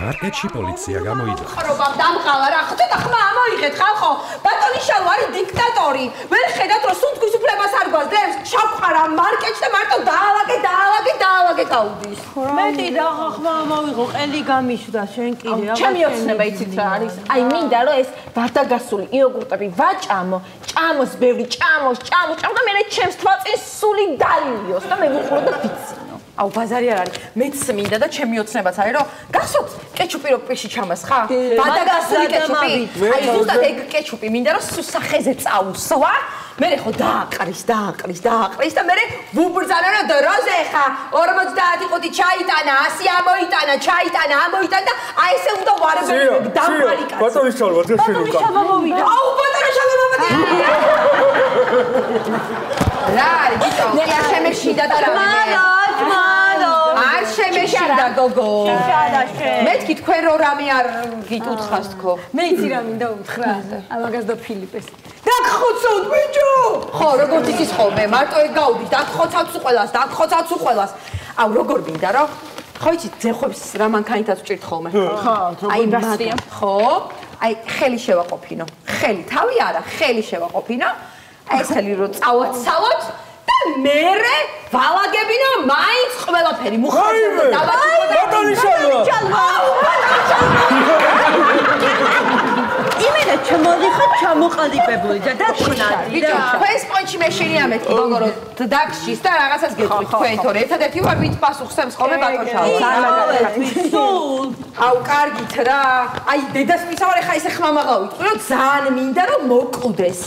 მარკეტში პოლიცია გამოიძახა. ხრობამ დამყალა რა, ცოტა ხმა ამოიღეთ ხალხო. ბატონი შალვა არის დიქტატორი. ვერ ხედავთ რომ სუნთქვის უფლებას არ გვაძლევს. შავყარა მარკეტში და მარტო დაალაგე გაუდის. მეტი დაღახმა ამოვიღო, ყელი გამიშვდა, შენ კიდე აღარ. ჩემი ოცნება იცით რა არის? აი მინდა რომ ეს ვარდაგასული იოგურტები ვაჭამო, ჭამოს ბევრი, ჭამოს და მე ჩემს თვალწინ სული დალილიოს და მე ვუყურო და ვიცინო. აუ ბაზარი არ არის. მეც მინდა და ჩემი ოცნებაც არის რომ გახსოვთ კეჩუპი რო პირში ჩამას ხა? ვარდაგასული კეჩუპი. აი ზუსტად ეგ კეჩუპი მინდა რომ სახეზე წაუსვა. მე ხო დააყრის და მე ვუბრძანა რომ დროზე ხა 50 ყუთი ჩაიტანა 100 ამოიტანა და აი ესე უნდა ვარებები დამყარი კაცი. ბატონი შალვა ძე შენუკა. აუ ბატონი შალვა მომდი. რა არის ბიჭო? მე შემეშიდა და რა არ შემეშიდა გოგო. მეთქი თქვენ რო რამე არ გიტუთხას თქო. მე იცი რა მინდა უთხრა. ამაგას და ფილიპეს. დაგხოცავთ ბიჭო. ხო, როგორც იცის ხოლმე, მარტო ეგ გაუდის, დაგხოცავთ უყველას. აუ როგორ მინდა რომ ხო იცით, ძეხვებს რა მანქანითაც ვჭირთ ხოლმე. ხო, აი ბასტია. ხო, აი ხელი შევაყოფინო. ხელი, თავი არა, ხელი შევაყოფინო. აი ეს ხელი რო წავაცალოთ და მერე ვალაგებინო მაინც ყველაფერი მუხარზე დავაჭირო. ბატონი შალვა. იმენა ჩამოდიხარ ჩამოყალიბებული და დაქნარი. ბიჭო, თქვენს პონჩი მეშინია მეთქი გოგორო დაგშის და რაღაცას გეტყვით თქვენ თორე ერთადერთი ვარ ვით პასუხს ემს ხოლმე ბატონ შალვა. აუ კარგით რა. აი დედას მისავარ ხა ესე ხმამაღლა ვიტყვი რომ ძალიან მინდა რომ მოკვდეს.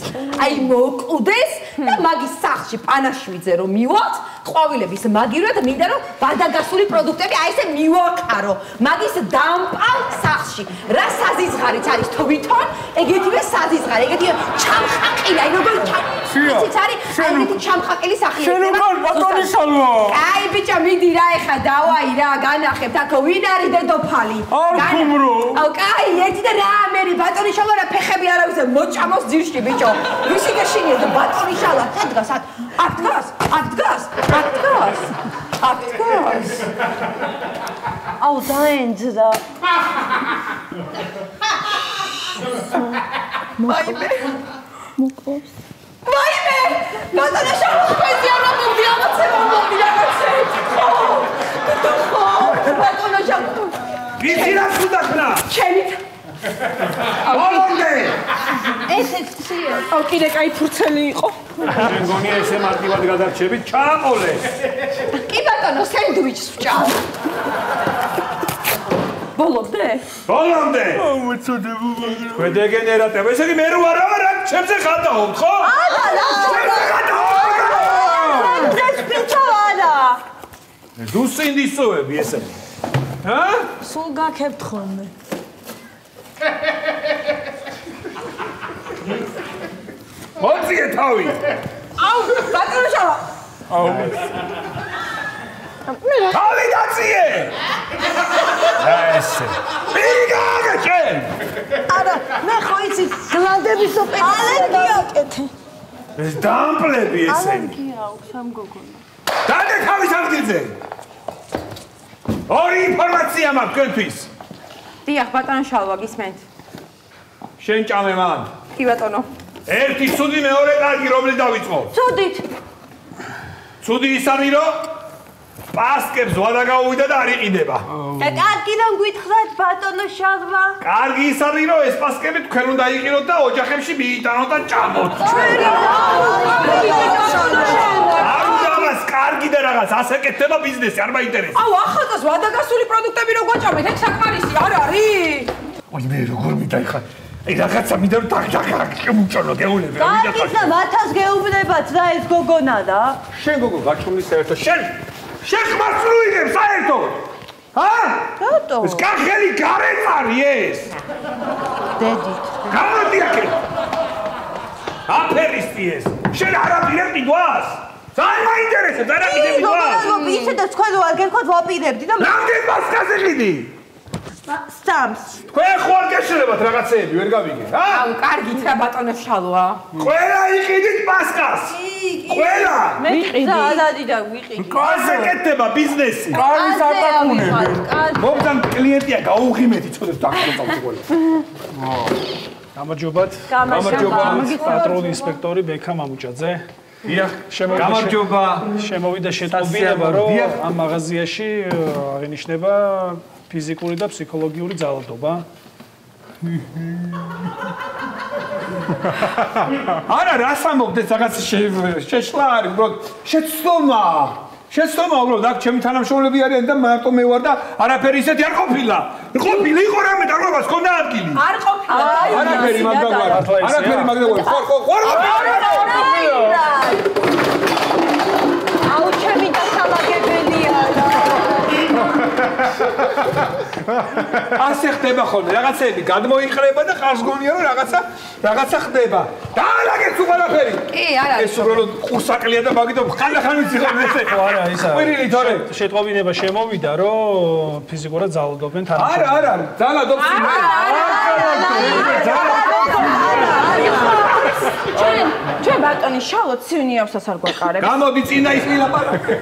აი მოკვდეს და მაგის სახლში პანაშვიძე რომ მივოთ ყვავილების მაგირვა და მინდა რომ ვარდაგასული პროდუქტები აი ესე მივაყარო. მაგის დამპალ სახლში. რა საზიზღარიც არის თვითონ ეგეთივე საზიზღარი, ეგეთივე ჩამხაკილი, აი როგორ იცით არის? ეგეთი ჩამხაკილი სახელი. შენ უკან ბატონი შალვა. აი ბიჭო, მიდი რა ეხა დავაი რა, განახებთ აქ ვინ არის დედოფალი? არქუმრო. აუ კაი, ერთი და რა ამერი ბატონი შალვა რა ფეხები არავის მოჭამოს ძირში ბიჭო. ვისი გაშინია და ბატონი შალვა დგას? აუ დაენძდა. ვაიმე! ბატონი შალვა თქვენზე არ მომდი რაღაცე. ხო, ბატონი შალვა. ვიცი რა სუდახნა? ჩემით. ბოლომდე. ესეცია. აუ კიდე კაი ფურცელი იყო. შენ გონია ესე მარტივად გადარჩები, ჩააყოლე. კი ბატონო, სენდვიჩს ვჭამ. ბოლომდე? აუ მეწოდებო მაგრამ. თქვენ დეგენერატები, ესე იგი მე რო არა ვარ, ჩემზე ხატაობთ, ხო? ჩემზე ხატაობთ. ეს პიჩოვადა. დუსინდისოები ესე. ჰა? სულ გაქებთ ხოლმე. მოძიე თავი. აუ, ბატონო შალვა. აუ. თავი დაწიე. ესე. მიგაგეჭენ. არა, მე ხო იცი, გლანდების ოპერაცია გაკეთე. ეს დამპლები ესე. ალერგია აქვს ამ გოგონა. დადე თავის ადგილზე. ორი ინფორმაცია მაქვს თქვენთვის. დიახ, ბატონო შალვა, გისმენთ. შენ ჭამე მან. კი ბატონო. ერთი ცუდი, მეორე კარგი, რომელი დავიწყო? ცუდით. ცუდი ის არის, რომ პასკებს ვადა გაუვიდა და არ იყიდება. და კარგი რომ გვითხრათ ბატონო შალვა. კარგი ის არის, რომ ეს პასკები თქვენ უნდა იყიროთ და ოჯახებში მიიტანოთ და ჭამოთ. ამას კარგი და რაღაც ასე კეთდება ბიზნესი, არ მაინტერესებს. აუ, ახალგაზრდა ვადაგასული პროდუქტები რო გვაჭამეთ, ეგ საკმარისი არ არის? ой მე როგორ მიდაიხარ აი რაღაცა მინდა რომ დაგჭმუჭონო გეუბნები რა მინდა კარგი და მათას გეუბნებათ რა ეს გოგონა და შენ გოგო გაჩვენის საერთო შენ ხმასრულიგებ საერთო ჰა? რატო? ეს კახელი გარეწარი ეს დედით გამოდი აქე აფერისტი ეს შენ არ აპირებდი გვას ძალიან მაინტერესებს არ აპირებდი გვას ისე და თქვენ არ გერქოთ ვაპირებდი და რამდენ მასკაზე ყიდი სტამს თქვენ ხო არ გეშლებათ რაღაცეები ვერ გავიგე რა აუ კარგით რა ბატონო შალვა ყველა იყიდით პასკას ყველა მე ზადადი და ვიყიდი კაზე კეთდება ბიზნესი კარგი მოგდან კლიენტია გაუღიმეთი წოდებს დაგწავთ ყველა. გამარჯობათ. პატრული ინსპექტორი ბექა მამუჭაძე. დიახ, გამარჯობა. შემოვიდა შეტყობინება, რომ ამ მაღაზიაში აღინიშნება ფიზიკური და ფსიქოლოგიური ძალადობა. არა, რას ამბობდეთ რაღაც შეშლა არის, უბრალოდ შეცდომა. შეცდომა უბრალოდ აქ ჩემი თანამშრომლები არიან და მარტო მე ვარ და არაფერი ისეთი არ ყოფილა. ყოფილი იყო რამე დაგრობას ქონდა ადგილი. არ ყოფილა. არაფერი მაგდა ვარ. არაფერი მაგდა ვარ. ხო. აუ ჩემი და სამაგებელია რა. ასე ხდება ხოლმე, რაღაცები გადმოიყრება და ხარს გონია რომ რაღაცა ხდება. დაალაგეთ უყურაფერი. კი, არა. ეს უბრალოდ ყურსაკლია და მაგითო ხანდახან ვიცი რომ ესე. არა, ისა. ყვირილი თორე. შეტყობინება შემოვიდა, რომ ფიზიკურად ძალადობენ თანამშრომლებს. არა, ძალადობს. ჩვენ ბატონი შალო ცივნიავსაც არ გვაყარებს. გამოდი წინა ის ლაპარაკი.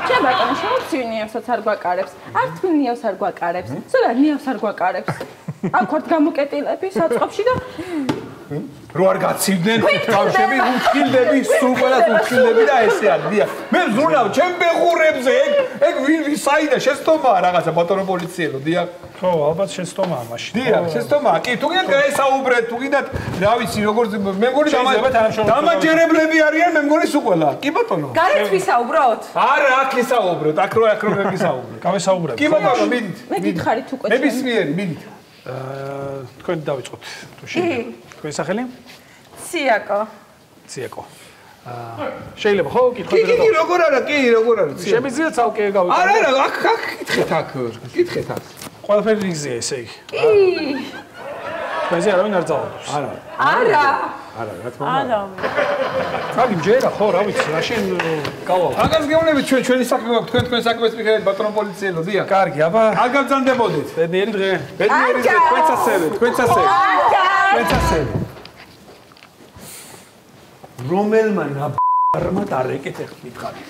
ჩვენ ბატონი შალო ცივნიავსაც არ გვაყარებს. არ თვინიავს არ გვაყარებს. ზოგადად ნიავს არ გვაყარებს. აქ ვართ გამოკეტილები საწყობში და რო არ გაცივდნენ თავშები უთხილდები სულ ყველა უთხილდები და ესე არის დიახ მე ზრუნავ ჩემ ბეღურებზე ეგ საიდა შეცდომაა რაღაცა ბატონო პოლიციელო დიახ ხო ალბათ შეცდომაა მაშინ დიახ შეცდომაა კი თუ გინდათ გაესაუბრეთ თუ გინდათ რა ვიცი როგორც მე მგონი დამაჯერებლები არიან მე მგონი სულ ყველა კი ბატონო გარეთ ვისაუბროთ არა აქ ისაუბროთ აქ რო ვისაუბროთ გავესაუბრებ კი ბატონო მიდით მე გითხარით უკვე ნებისმიერი მიდით თქვენ დავიწყოთ თუ შეიძლება თქვენი სახელი სიაკო შეიძლება ხო კითხოთ კი როგორ არა შემიძლია ცალკე გავიწყოთ არა აქ კითხეთ აქ ყველაფერი რიგზეა ესე იგი კი თქვენზე არავინ არ ძალადობს არა არა რა თქმა უნდა კარგი მჯერა ხო რა ვიცი მაშინ გავალ აგას გეუბნებით ჩვენი საქმე გვაქვს თქვენ საქმეს მიხედავთ ბატონო პოლიციელო დიახ კარგი აბა არ გაგზანდებოდეთ ბედნიერი დღე თქვენც ასე რომელმა ნაბარმა დარეკეთ მითხარი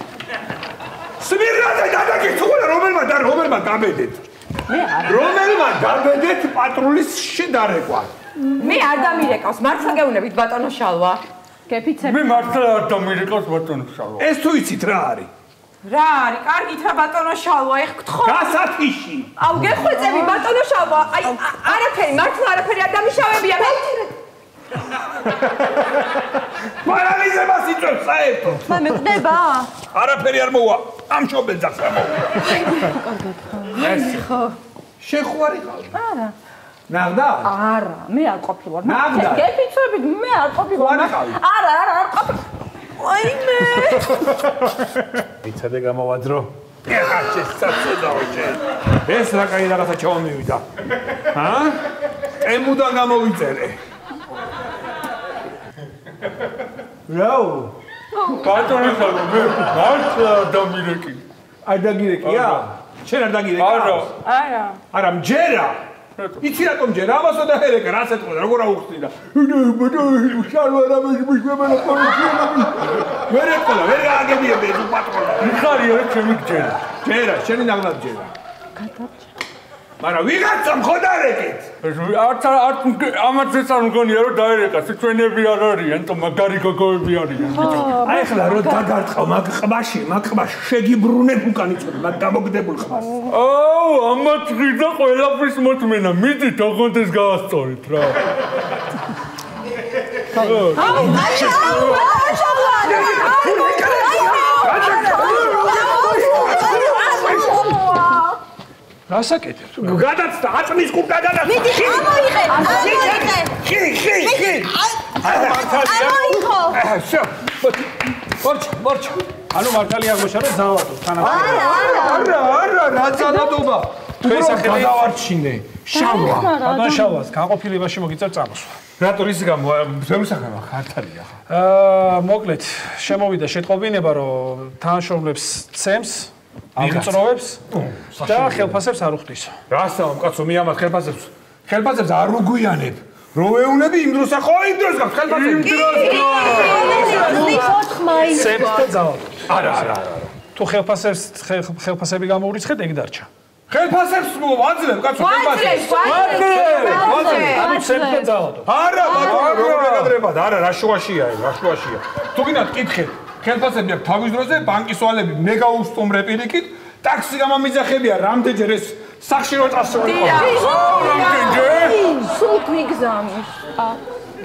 სმირნაზე დაგაკითხულა რომელმა დაბედეთ რომელმა დაბედეთ პატრულის შედარეკვა მე არ დამირეკავს მართლა გეუბნებით ბატონო შალვა გეფიცებ მე მართლა არ დამირეკავს ბატონო შალვა ეს თუ იცით რა არის რა არის კარგით რა ბატონო შალვა ეხ გთხოვ გასათიში აუ გეხვეწები ბატონო შალვა აი არაფერი მართლა არაფერი არ დამიშავებია პარალიზებას იწვევს საერთოდ მე მეკდება არაფერი არ მოვა ამ შობელძახს არ მოვა ხო შეხვარი ყავი არა ნაღდა არა მე არ ყოფილვარ ნაღდა გეფიცებით მე არ ყოფილვარ არა არ ყოფილ აი მე იცადე გამოვადრო ეხა შესაძლოა ეს რა კაი რაღაცა ჩამოვიდა ემუდან გამოვიწერე რაო ბატონო მე მართლა დამირეკი არ დაგირეკია შენ არ დაგირეკა არა მჯერა იცი რატომ ჯერა ამასო დაერეკა რაც ეთქვა როგორ აუხსნიდა ბატონო შალვა რამეს მიგვემენა პოლიციელები ვერ ეთქვა ვერ გააგებიებდი ეს პატრონი მიხარია რა ჩემი ჯერა შენი ნაღდად ჯერა მაგრამ ვიღაცამ ხო დაერეკეთ არც ამაც ეს არ მგონია რომ დაერეკა სიჩვენები არ არიან და მაგარი გოგოები არიან აი ახლა რო დაგარტყავ მაგ ყბაში შეგიბრუნებ უკან იწოდე მაგ გამოგდებულ ყბას აუ ამათ ღირდა ყველაფრის მოთმენა მიდით ოღონდეს გაასწორეთ რა აუ რასაკეთებ? გადაცდა აწმის კურკა გადაცდა. მიდი ამოიღე. ხი. ამოიღო. მორჩ. ანუ მართალი აღმოჩნდა რომ ძალადობს თანამშრომლები. არა, რა ძალადობა. თქვენ სახელი გადავარჩინე. შალვა. ბატონ შალვას განყოფილებაში მოგიწევ წამოსვლა. რატო ის გამო ზემო სახელმა ხართალია ხა. მოკლედ შემოვიდა შეტყობინება რომ თანამშრომლებს ცემს აღწროვებს და ხელფასებს არ უხდის. რასაო კაცო მე ამათ ხელფასებს არ უგვიანებ. რო ვეუნები იმ დროს ხო იმ დროს გაქვს ხელფასები. ცემს და ძალადობს. არა. თუ ხელფასები გამოურიცხეთ ეგ დარჩა. ხელფასებს ვაძლევ, კაცო, ხელფასებს. ანუ ცეკვე ძალადო. არა, ბატონო, როგორ გადრებად? არა, რა შუაშია, რა შუაშია. თუ გინდათ კითხეთ, ხელფასები აქვს თავის დროზე, ბანკის ვალები მე გაუსტუმრე პირიქით, ტაქსი გამამიძახებია რამდენჯერ ეს სახში რო წასული ხო? რამდენჯერ? სულ გვიგზავნის.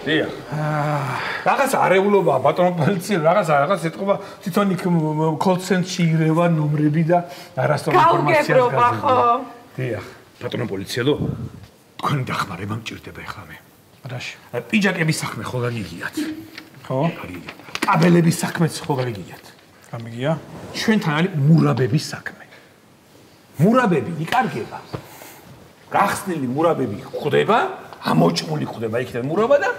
დიახ. რაღაც არეულობა ბატონო პოლიცია, რაღაც ეთყობა თვითონ იქ კოლ-ცენტრში ირევა ნომრები და არასდროს ინფორმაციას გაძლევს. გავგებრობა ხო? დიახ. ბატონო პოლიციელო, თქვენი დახმარება მჭირდება ახლა მე. რაში? პიჯაკების საქმე ხო გაგიგიათ? ხო? კაბელების საქმეც ხო გაგიგიათ? გამიგია? ჩვენთან არის მურაბების საქმე. მურაბები იკარგება. გახსნილი მურაბები ხვდება, ამოჭმული ხვდება იქიდან მურაბა და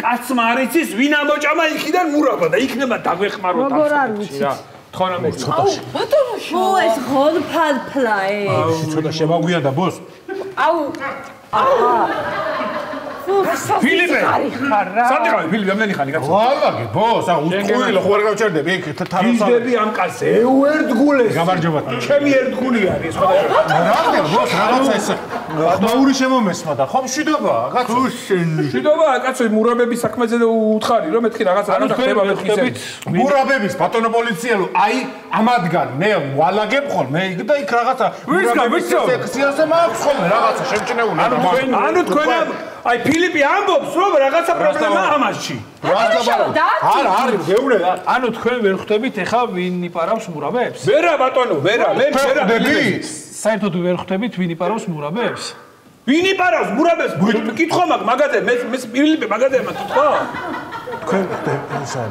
კაცმა არ იცის ვინ ამოჭამა იქიდან მურაბა და იქნება დაგვეხმაროთ ამ შემთხვევაში რა. თქონა მე ცოტაში. ბატონო ხო ეს ღონფალფლაე. ცოტა შემაგვიანდა ბოს. აუ. ფილიპე. სადიღავი ფილიპე, ამდენი ხანი კაცო. ვალაგე ბოს, უთყუილო ხო არ გავჩერდები იქ თანასწორად. იძები ამ კაცს ეუერთგულეს. გამარჯობა. ჩემი ერთგული არის სხვადასხვა. რა ბოს, რაღაცა ეს ხმაური შემომესმა და ხომ მშვიდობა, კაცო. მშვიდობა, კაცო, მურაბების საქმეზე უთხარი რომ მეთქი რაღაცა ხდება მეთქისებით. მურაბების ბატონო პოლიციელო, აი ამადგან მე ვალაგებ ხოლმე იქ და იქ რაღაცა მურაბების სექციაზე მაქვს ხოლმე რაღაცა შემჩნეული. ანუ თქვენ აი ფილიპი ამბობს რომ რაღაცა პრობლემაა ამაში. არა, არის, გეუბნე რა. ანუ თქვენ ვერ ხვდებით ეხა ვინ იპარავს მურაბებს? ვერა ბატონო, ვერა, მე ვერა. საერთოდ ვერ ხვდებით ვინ იპარავს მურაბებს? ვინ იპარავს მურაბებს? კითხვა მაქვს მაგაზე, მე ფილიპე მაგაზე მაკითხვა. თქვენ ესა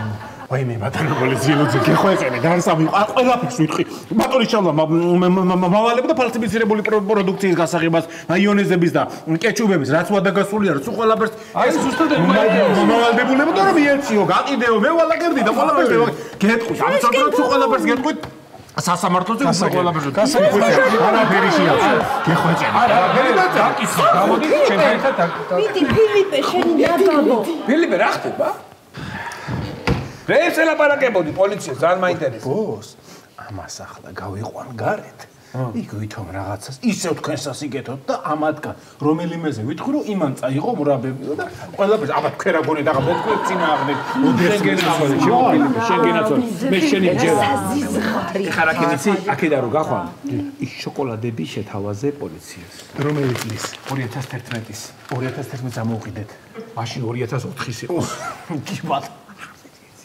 ვაიმე ბატონო პოლიციელო გეხვეწენე განსამი ყველაფერს ვიტყვი ბატონი შალვა მავალებ და ფალსიფიცირებული პროდუქციის გასაღებას აიონეზების და კეჩუბების რაც ვადაგასული არის სულ ყველაფერს აი ზუსტად მავალდებულებოდა რომ მიეციო გაყიდეო მე ვალაგებდი და ყველაფერს გეტყვით ამ საერთოდ სულ ყველაფერს გეტყვით სასამართლოზე უკვე ყველაფერს არაფერი შეაქვს გეხვეწენე არაფერი და დაკითხე გამოდი ჩემთან ერთად ვიდი ფილიპე შენი დაგაბო ფილიპე რა ხდება? რეს ელაპარაკებოდი პოლიციას ძალიან მაინტერესებს. ბოს, ამას ახლა გავიყვან გარეთ. იქ ვითომ რაღაცას ისევ თქვენსაც იგეთოთ და ამადგან რომელიმეზე ვიტყვი რომ იმან წაიღო მურაბებიო და ყველაფერს აბა თქვენ რა გონეთ აღა მე თქვენ წინააღმდეგ შენგენაცვალე შემოფილიპე შენგენაცვალე მე შენი ჯერა ხა რა კენიცი აქედა რო გახვან ის შოკოლადები შეთავაზე პოლიციას რომელი წლის 2011-ის 2011-ს ამოვყიდეთ მაშინ 2004-ის იყო კი ბატონო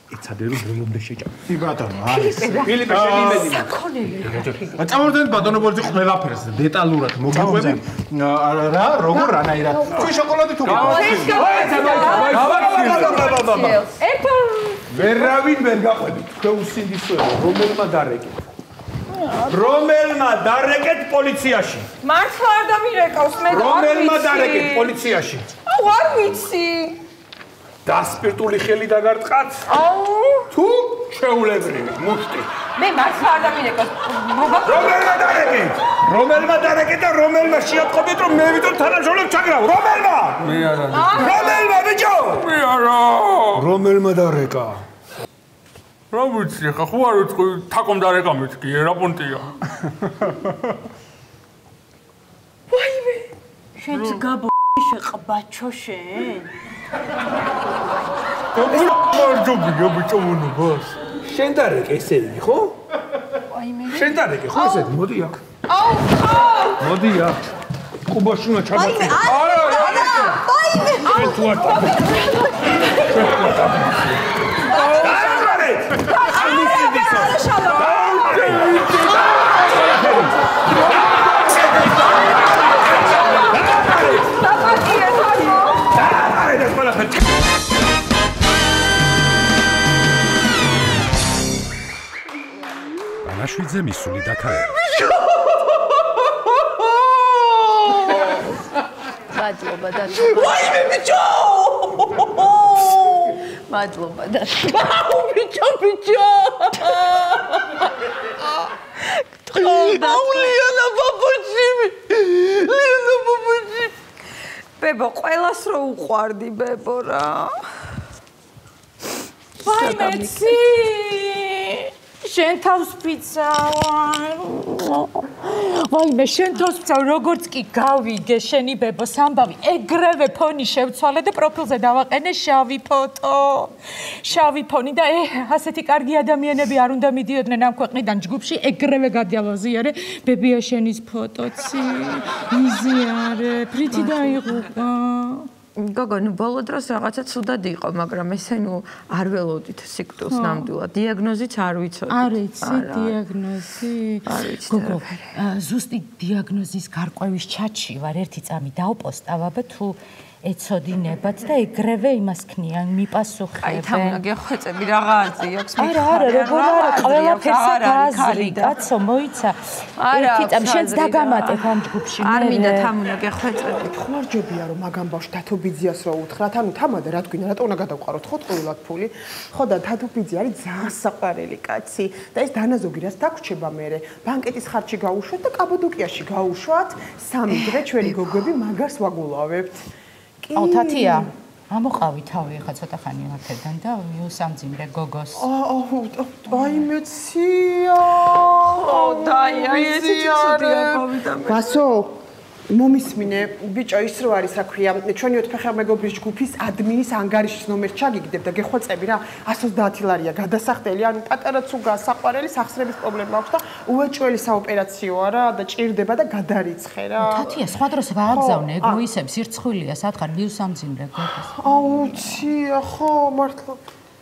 იცადე რომ ველომდე შეჭამ. კი ბატონო, არის. ფილიპე შენი იმედი მაქვს. წამორდნენ ბატონო პოლიცი ყველაფერს დეტალურად მოგიყვები. რა, როგორ რანაირად. თქვენ შოკოლადი თუ ვერავინ ვერ გაყვებით. თქვენ უსინდისოებო, რომელმა დარეკეთ. რომელმა დარეკეთ პოლიციაში. მართლა არ დამირეკავს მე და რომელმა დარეკეთ პოლიციაში. აუ არ ვიცი. დასპირტული ხელი დაგარტყათ? აუ თუ შეულებრივი მუშტი. მე მართლა არ დამირეკავს. რომელმა დარეკეთ და რომელმა შეატყობეთ რომ მე ვიტყვი თანამშრომლებს ჩაგრავ. რომელმა? მე არა. რომელმა ბიჭო? მე არა. რომელმა დარეკა? რა ვიცი, ხა ხო არ ვიტყვი თაკომ დარეკა მეთქი, რა პონტია. ვაიმე შენც გაბო შეყბაჩო შენ მარჯობია ბიჭო ბოს. შენ დარეკე ესე იგი, ხო? ვაიმე შენ დარეკე, ხო ესე? მოდი აქ. აუ მოდი აქ. კუბაში უნდა ჩაგაწი. არა ვაიმე შენ თუ არ დარეკე. ანაშვიძე მისული დაქაერა. მადლობა და ვაიმე ბიჭო მადლობა და აუ ბიჭო აუ ლიანა ბაბუჩი ბებო ყველას რო უყვარდი ბებო რა ვაიმე ცი შენ თავს ფიცა ვაიმე შენ თავს ფიცა როგორც კი გავიგე შენი ბებოს ამბავი ეგრევე ფონი შევცვალე და პროფილზე დავაყენე შავი ფონი და ასეთი კარგი ადამიანები არ უნდა მიდიოდნენ ამ ქვეყნიდან ჯგუფში ეგრევე გადავაზიარე ბებიაშენის ფოტოცი იზიარე ფრითი დაიღუპა გოგო, ნუ ბოლო დროს რაღაცა ცუდად იყო, მაგრამ ესე ნუ არ ველოდით სიკვდილს ნამდვილად. დიაგნოზიც არ ვიცოდი. არ იცი დიაგნოზი? არ ვიცი. გოგო, ზუსტი დიაგნოზის გარკვევის ჩატში ვარ ერთი წამი დავპოსტავ თუ ეცოდინებათ და ეგრევე იმას ქნიან, მიპასუხებენ. აი, თამნა გეხვეწები რაღაცი აქვს მითხარი. არა, როგორ არა, ყველაფერს აზრი, კაცო, მოიცა. ერთი წამი შენც დაგამატებ ამ ჯგუფში. არ მინდა თამნა გეხვეწები. ხმარჯობია რომ მაგამ ბავშვ თათობიძიას რო უთხრათ, ანუ თამადა რა თქვინა, რატო უნდა გადავყაროთ ხო ტყუილად ფული? ხო და თათობიძე არის ძალიან საყვარელი კაცი და ეს დანაზოგი რაც დაგვრჩება მერე, ბანკეტის ხარჯი გაუშვათ და კაბადოკიაში გაუშვათ, 3 დღე ჩვენი გოგოები მაგას ვაგულავებთ. აუ თათია ამოყავი თავი ახლა ცოტა ხანი აქედან და მიუსამძიმრე გოგოს აი მეცია ბასო მომისმინე ბიჭო ის რო არის აქვია ჩვენი 4 ფეხა მეგობრის ჯგუფის ადმინის ანგარიშის ნომერს ჩაგიგდებ და გეხვეწები რა 130 ლარია გადასახდელი ანუ პატარა ცუგა საყვარელი სახსრების პრობლემა აქვს და უეჭველი საოპერაციოა რა და ჭირდება და გადარიცხე რა თათია სხვა დროს ვააგზავნე ეგოისებს სირცხვილია სათხარ მიუსამძიმრე გოგოს აუ ცია ხო მართლა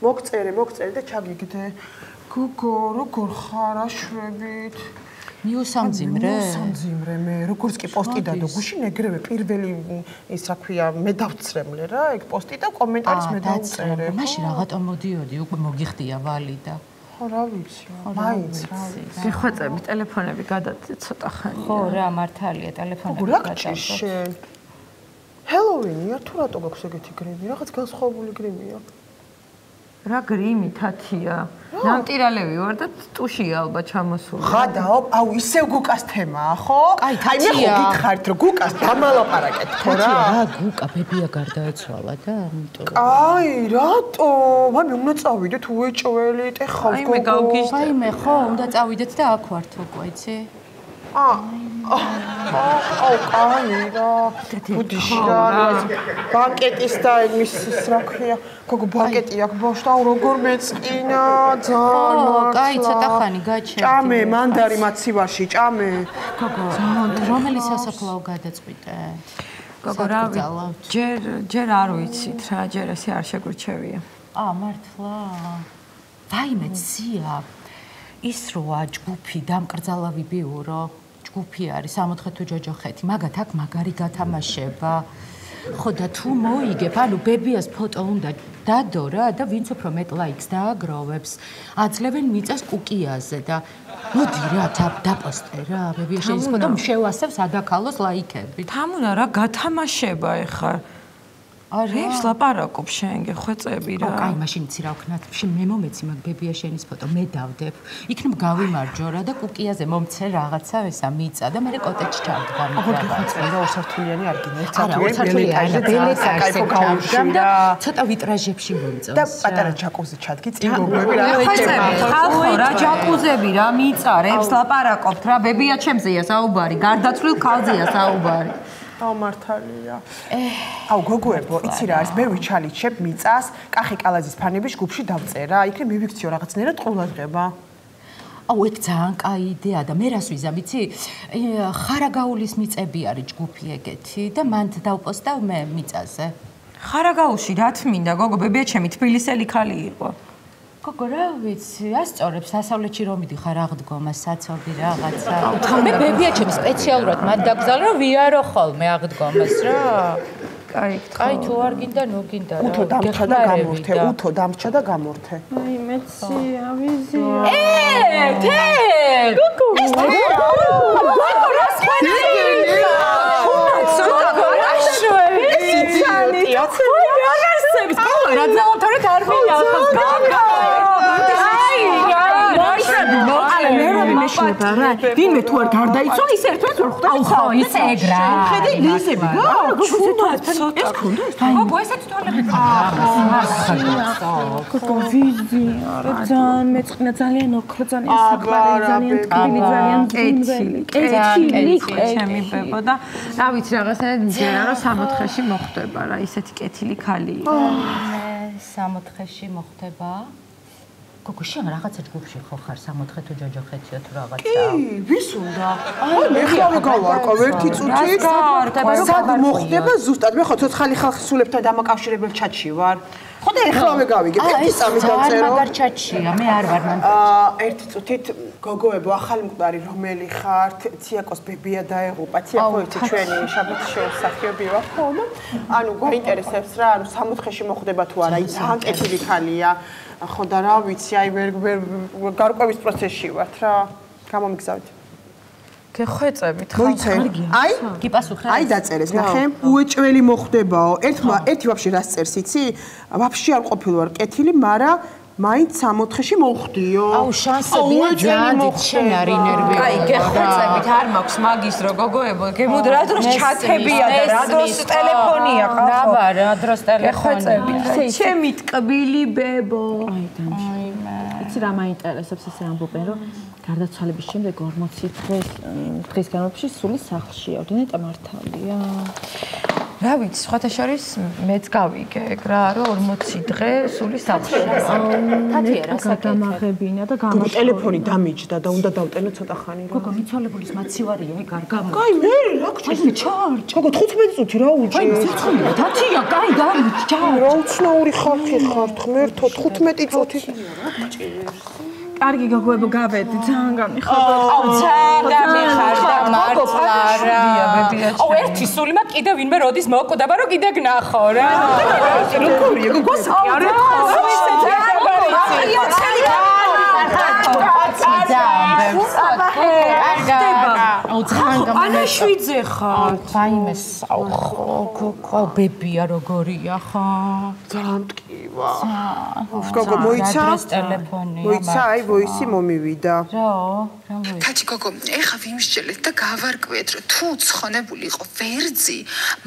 მოგწერე და ჩაგიგდე გოგო როგორ ხარ აშვებით მიუსამძიმრე მე როგორც კი პოსტი დადო გუშინ ეგრევე პირველი ის რა ქვია მე დავცრემლე რა ეგ პოსტი და კომენტარის მე დავწერე მაშინ რაღაცა მოდიოდი უკვე მოგიხდია ვალი და ხო რა ვიცი მაინც რა ვიცი გეხვეწები ტელეფონები გადადე ცოტა ხანი ხო რა მართალია ტელეფონები გადადე ჰელოვინია თუ რატო გაქვს ეგეთი გრიმი რაღაც განსხვავებული გრიმია რა გრიმი თათია ნამტირალევი ვარ და ტუშია ალბათ ჩამოსული ხადაო აუ ისევ გუკას თემაა ხო აი თათია მე ხო გითხარით რომ გუკას დამალაპარაკეთ ხო რა რა გუკა ბებია გარდაეცვალა და ამიტომ აი რატო მე უნდა წავიდეთ უეჭველი ტეხავს გოგო აი მე გავგიჟდა აი მე ხო უნდა წავიდეთ და აქ ვართ უკვე იცი აუ კაი რა ბუდიში რა ბანკეტის და იმის რა ქვია გოგო ბანკეტი აქვს ბავშვს და როგორ მეწყინა ძალიან კაი ცოტა ხანი გაჩერდი ჭამე მანდარი მაცივარში ჭამე გოგო რომელი სასაფლაო გადაწყვიტე გოგო რა ჯერ არ ვიცით რა ჯერ ესე არ შეგვირჩევია მართლა ვაიმე ცია ის როა ჯგუფი დამკრძალავი ბიურო ჯგუფი არის 64 თუ ჯოჯოხეთი მაგათ აქ მაგარი გათამაშება ხო და თუ მოიგებ ანუ ბებიას ფოტო უნდა დადო რა და ვინც უფრო მეტ ლაიქს დააგროვებს აძლევენ მიწას კუკიაზე და მოდი რა დაპოსტე რა ბებია შენის ფოტო შევასევ სადაქალოს ლაიქები თამუნა რა გათამაშება ეხა არებს ლაპარაკობ შენ გეხვეწები რა კაი მაშინ იცი რა ვქნათ მე მომეცი მაგ ბებია შენის ფოტო მე დავდებ იქნებ გავიმარჯო რა და კუკიაზე მომცე რაღაცა ესა მიწა და მე კოტეჯში ჩავდგა აგერ გეხვეწები რა ორსართულიანი არ გინდა ერთსართულიანი ბელეცა კაიფო გავუშვი და ცოტა ვიტრაჟებში მომწონს და პატარა ჯაკუზი ჩადგი წინ გოგოები რა ხალხო რა ჯაკუზები რა მიწარებს ლაპარაკობთ რა ბებია ჩემზეა საუბარი გარდაცვლილ ქალზეა საუბარი მართალია. აუ გოგოებო, იცი რა არის, მე ვიჩალიჩებ მიწას, კახი კალაძის ფანების ჯგუფში დავწერა, იქნებ მივიქციო რაღაცნაირად ყოლადღება. აუ ეგ ძალიან კაი იდეა და მე რას ვიზამ, იცი? ხარაგაულის მიწები არის ჯგუფი ეგეთი და მანდ დავპოსტავ მე მიწაზე. ხარაგაულში რაც მინდა, გოგო, ბებია ჩემი თბილისელი ხალი იყო. გოგო რა ვიცი, ასწორებს სასავლეთში რომ მიდიხარ აღდგომა, საცობი რაღაცა. მე ბებია ჩემი სპეციალურად მათ დაგზავნე რომ ვიარო ხოლმე აღდგომას რა. კაი თუ არ გინდა, ნუ გინდა რა. უთო დამრჩა და გამორთე. აი მეცია, ვიზია. თე! გოგო! გოგო რა სხვენია? ცოტა გორაშოე. ისიცალი. აღარსებს, გოგო რა ძალთორე გარბია ახლა. გაუჩნდება რა. ვინმე თუ არ გარდაიცვალა, ის ერთმანეთს ვერ ხვდება. აუ ხო, ის ეგრა. ხედი ლისები რა? ეს ქონდა? გოგო ესეც თვალები გოგო ვიზი, არა ძალიან მეწყნა ძალიან ოქრო ძალიან საყვარელი ძალიან ტკბილი ძალიან ძიმველი. კეთილი ჩემი ბებო და რა ვიცი რაღაცა მჯერა რომ 64-ში მოხდება რა ისეთი კეთილი ხალი იყო. 64-ში მოხდება. გოგო შენ რაღაცა ჯგუფში ხო ხარ 64 თუ ჯოჯოხეთიო თუ რაღაცა? კი, ვის უნდა? აი მე ხალხი გავარკვევ ერთი წუთით. სად მოხდება ზუსტად? მე ხო ცოცხალი ხალხსულებთან დამაკავშირებელ ჩატში ვარ. ხო და ეხლავე გავიგებ, ერთი წამი დავწერო. მაგარ ჩატშია, მე არ ვარ მან. ერთი წუთით გოგოებო, ახალი მკვდარი რომელი ხართ? ციაკოს ბებია დაეღუპა. ციაკო ერთი ჩვენი შაბათის შემსახიობი ვარ ხო? ანუ გვაინტერესებს რა, ანუ 64-ში მოხდება თუ არა, ის ძალიან კეთილი ხალია. ხო და რა ვიცი, აი ვერ გარკვევის პროცესში ვართ რა. გამომიგზავნით. გეხვეწებით ხალხი. მოიცე. აი, გიპასუხე. აი დაწერეს, ნახე. უეჭველი მოხდებაო. ერთი ვაფშე რას წერს, იცი? ვაფშე არ ყოფილვარ კეთილი, მაგრამ მაინც 64-ში მოხდიო. აუ შანსებია ძალიან შენ არ ინერვიო. აი გეხვეწებით არ მაქვს მაგის რო გოგოებო, გემუდ რა დროს ჩათებია და რა დროს ტელეფონია ხალხო. რა დროს ტელეფონია. გეხვეწებით. ჩემი ტკბილი ბებო. აი დამში. იცი რა მაინტერესებს ესე ამბობენ რომ გარდაცვალების შემდეგ 40 დღის განმავლობაში სული სახლშია. ოდენეტა მართალია. რა ვიცი, სხვათა შორის მეც გავიგე ეგ რა, რომ 40 დღე სული სახლშია. თათია რა საკეთე? გამაღებინა და გოგო ტელეფონი დამიჯდა და უნდა დავტენო ცოტა ხანი რა. გოგო მიცვალებულის მაცივარია ეგ არ გამო. კაი მე რა გჭირს ჩარჯ. გოგო 15 წუთი რა უჭირს? აი სიცხეა თათია, კაი გამიჯდა. რა უცნაური ხალხი ხართ ღმერთო 15 წუთი. კარგი გოგოებო გავედი ძალიან გამიხარდა. აუ ძალიან გამიხარდა მართლა რა. აუ ერთი სული მაგ კიდე ვინმე როდის მოკვდება რომ კიდე გნახო რა. როგორია გოგო საკი არ ანაშვიძე ხარ. ვაიმეს ხო ბებია როგორია ხო? ძალიან მტკივა. გოგო მოიცა? მოიცა აი ვოისი მომივიდა. რა ვოისი? კაცი გოგო, ეხა ვიმსჯელეთ და გავარკვიეთ, რომ თუ ცხონებული იყო ვერძი,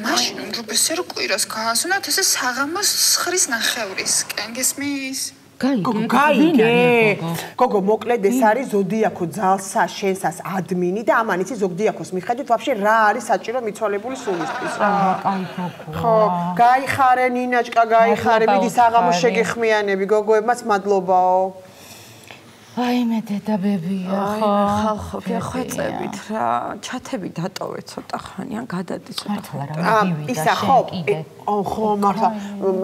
მაშინ უმჯობესია რომ კვირას გაასუნათ ესე საღამოს 9:30-ისკენ, გესმის? გოგო გაიგე. გოგო მოკლედ ეს არის ზოდიაქო ძალსა შენსას ადმინი და ამან იცი ზოდიაქოს მიხედვით ვაფშე რა არის საჭირო მიცვალებული სულისთვის რა. აი გოგო. ხო, გაიხარე ნინაჭკა, გაიხარე, მიდი საღამოს შეგეხმიანები გოგოებმაც მადლობაო. აი მე დედაბებია ხო? ხალხო გეხვეწებით რა. ჩათები დატოვე ცოტა ხანი ან გადადი ცოტა ხანი. ისა ხო, ხო მართლა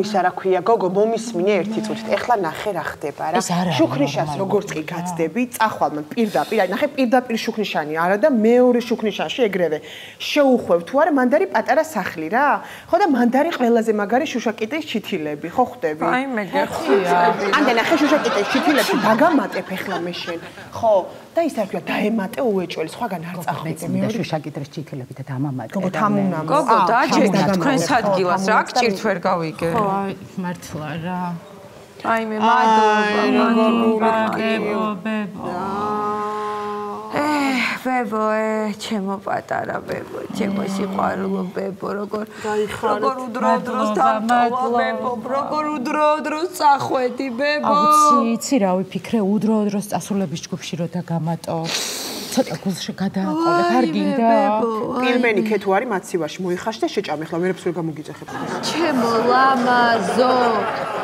ისა რა ქვია გოგო მომისმინე ერთი წუთით. ეხლა ნახე რა ხდება რა. შუქნიშას როგორც კი გაცდები, წახვალ მან პირდაპირ, აი ნახე პირდაპირ შუქნიშანი არა და მეორე შუქნიშანში ეგრევე. შეუხვევ თუ არა მანდარი პატარა სახლი რა. ხო და მანდარი ყველაზე მაგარი შუშაკიტის ჩითილები, ხო ხვდები? აი მე გეხია. ამდე ნახე შუშაკიტის ჩითილებში დაგამატებ ეხლა მე შენ. ხო და ის არ ქვია დაემატე უეჭველი, სხვაგან არ წახვიდე. მე შუშაკიტრის ჩითილები და დამამატე. გოგო თამუნამ. გოგო დაჯერდა თქვენს ადგილას რა გჭირთ ვერ გავიგე. ხო აი მართლა რა. აი მე მადლობა. ბებო. ბებო, ჩემო პატარა ბებო, ჩემო სიყვარულო ბებო, როგორ უდრო-დროს დამტოვა ბებო, როგორ უდრო-დროს წახვედი ბებო. აუცი, იცი რა ვიფიქრე, უდრო-დროს წასულების ჯგუფში რო დაგამატო. ცოტა გულში გადააყოლე, არ გინდა? პირმენი ქე თუ არის მაცივარში მოიხაშ და შეჭამ, ეხლა ვერაფერს ვერ გამოგიძახებ. ჩემო ლამაზო,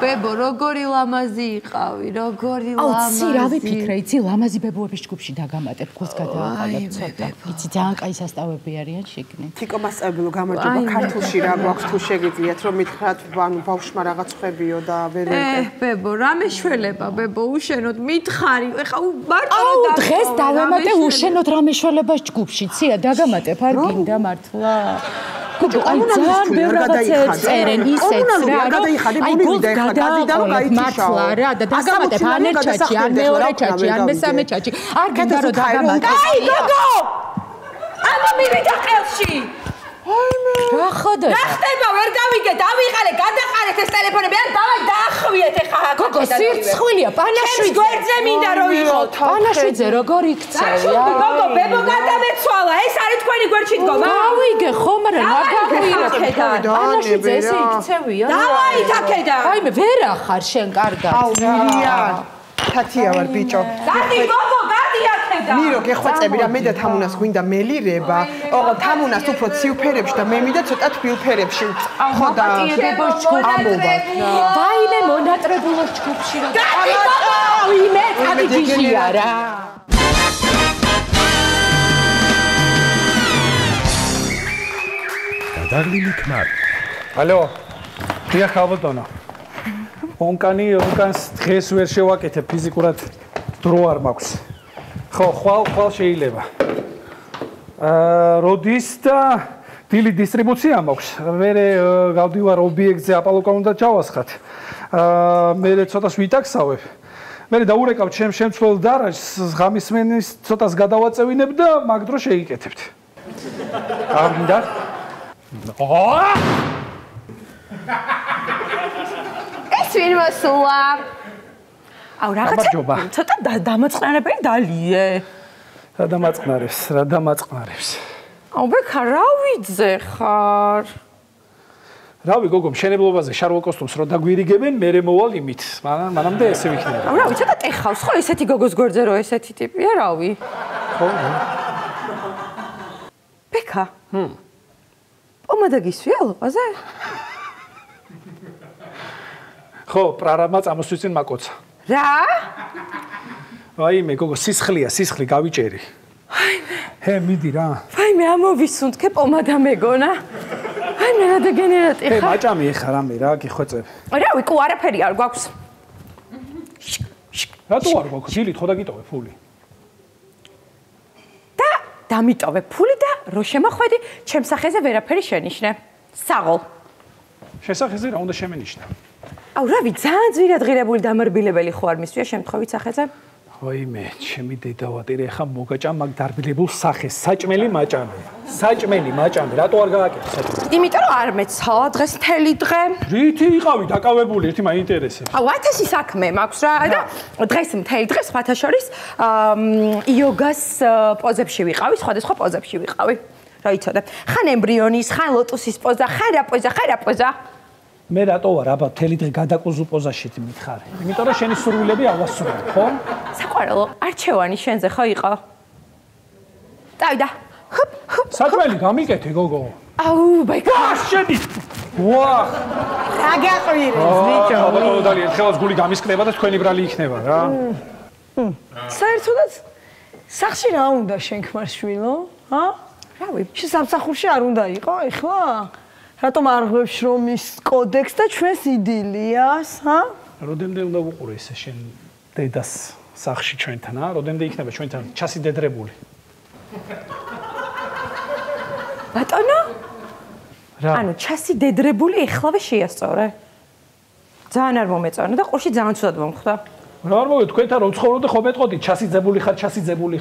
ბებო, როგორი ლამაზი იყავი, როგორი ლამაზი. აუცი, რა ვიფიქრე, იცი, ლამაზი ბებოების ჯგუფში დაგამატებ, გულს გადააყოლებ ცოტა. იცი, ძალიან კაი სასწავლები არიან შეგნით. თიკო მასწავლებელო გამარჯობა ქართულში რა გვაქვს თუ შეგიძლიათ რომ მითხრათ, ანუ ბავშვმა რაღაც ხვებიო და ვერ ვიყე. ბებო, რამე შველება, ბებო, უშენოდ მითხარი, ეხა მარტო აუ, დღეს დავამატე უშენოდ რამე შველებას ჯგუფში, ცია, დაგამატებ, არ გინდა მართლა. გოგო, აი ძალიან ბევრ რაღაცებს წერენ ისეც რა, აი გულს გადააყოლებ მართლა რა და დაგამატებ ან ერთ ჩატში, ან მეორე ჩატში, ან მესამე ჩატში. არ გინდა რომ დაგამატებ. აი გოგო! ამა მივიდა ყელში. აი მე რა ხო ხოდა. რა ხდება, ვერ გავიგე, დავიყარე, გადაყარეთ ეს ტელეფონები, ან დავაი დაახვიეთ ეხა. გოგო, სირცხვილია, პანაშვიდზე. გვერდზე მინდა რომ ვიყოთ. პანაშვიდზე როგორ იქცევი? გოგო, ბებო გადამეცვალა, ეს არის თქვენი გვერდში დგომა. გავიგე ხომ, რა გავიგე აქედან. პანაშვიდზე ესე იქცევია. დავაი აქედან. ვაიმე, ვერ ახარ შენ კარგად. აუ, მირიან. თათია ვარ ბიჭო. გადი გოგო, გადი აქედან. მირო გეხვეწები რა მე და თამუნას გვინდა მელირება. ოღონდ თამუნას უფრო ციუ ფერებში და მე მინდა ცოტა თბილ ფერებში. ხო და მოპატიებოს ჯგუფი. ვაიმე მონატრებულოს ჯგუფში რა. ვაიმე წადი გიჟია რა. გადაღლილი ქმარი. ალო. დიახ, ალბათონო. ონკანს დღეს ვერ შევაკეთებ ფიზიკურად დრო არ მაქვს. ხო, ხვალ შეიძლება. როდის და დილი დისტრიბუცია მაქვს. მერე გავდივარ ობიექტზე აპალოკა უნდა ჩავასხათ. მერე ცოტას ვიტაქსავებ. მერე დაურეკავ ჩემ შემცვლელ დარაჯს, ღამის მენის ცოტას გადავაწევინებ და მაგ დრო შეიკეთებთ. არ მინდა? ეს ვინ მოსულა? აუ რაღაცა ცოტა დამაწყნარებელი დალიე. რა დამაწყნარებს. აუ ბექა რა ვიძე ხარ? რავი გოგო, მშენებლობაზე შარვალ კოსტუმს რო დაგვირიგებენ, მერე მოვალ იმით. მანამდე ესე ვიქნება. აუ რავი, ცოტა ტეხავს ხო ესეთი გოგოს გვერდზე რო ესეთი ტიპია, რავი. ხო. ბექა. პომადა გისვია ლოყაზე? ხო, პრარამა წამოსვისწინ მაკოცა. რა? ვაიმე, გოგო, სისხლი გავიჭერი. ვაიმე. ჰე, მიდი რა. ვაიმე, ამოვისუნთქე პომადა მეგონა. ვაიმე, რა დეგენერატი ხარ? ჰე, მაჭამი ეხა რამე რა, გიხვეწებ. რავი, კუ არაფერი არ გვაქვს. რატო არ გვაქვს? დილით ხო დაგიტოვე ფული. და დამიტოვე ფული და რო შემოხვედი, ჩემს სახეზე ვერაფერი შენიშნე. საღოლ. შესახეზე რა უნდა შემენიშნა? აუ რავი, ძალიან ძვირადღირებული დამარბილებელი ხო არ მისვია შემთხვევით სახეზე? ვაიმე, ჩემი დედავატირე ხა მოგაჭამ მაგ დარბილებულ სახეს, საჭმელი მაჭამი, რატო არ გააკეთე საჭმელი? იმიტომ რომ არ მეცალა დღეს მთელი დღე. რითი იყავი დაკავებული, ერთი მაინტერესებს. აუ 1000 საქმე მაქვს რა და დღეს მთელი დღე სხვათა შორის იოგას პოზებში ვიყავი, სხვადასხვა პოზებში ვიყავი. რა იცოდე? ხან ემბრიონის, ხან ლოტუსის პოზა, ხან რა პოზა. მე რატო ვარ აბა მთელი დღე გადაკუზულ პოზაში მითხარი? იმიტომ რომ შენი სურვილები ავასრულებ, ხო? საყვარელო, არჩევანი შენზე ხო იყო? დავიდა. საჭმელი გამიკეთე, გოგო. აუ, ბაიკა. შენი. ვა! რა გაყვირეს, ბიჭო? ბატონო დალი, ხელს გული გამისკდება და თქვენი ბრალი იქნება რა. საერთოდაც სახში რა უნდა შენ ქმარშვილო? ჰა? რავი, შესამსახურში არ უნდა იყო ეხლა? რატომ არ ღვევს რომ ის კოდექს და ჩვენს იდილიას, ჰა? როდემდე უნდა ვუყურე ესე შენ დედას სახში ჩვენთან, ა? როდემდე იქნება ჩვენთან ჩასიდედრებული? ბატონო? რა? ანუ ჩასიდედრებული ეხლავე შეასწორე. ძალიან არ მომეწონა და ყურში ძალიან ცუდად მომხვდა. რა არ მოგე თქვენთან რომ ცხოვრობდე ხო მეტყოდი ჩასიძებული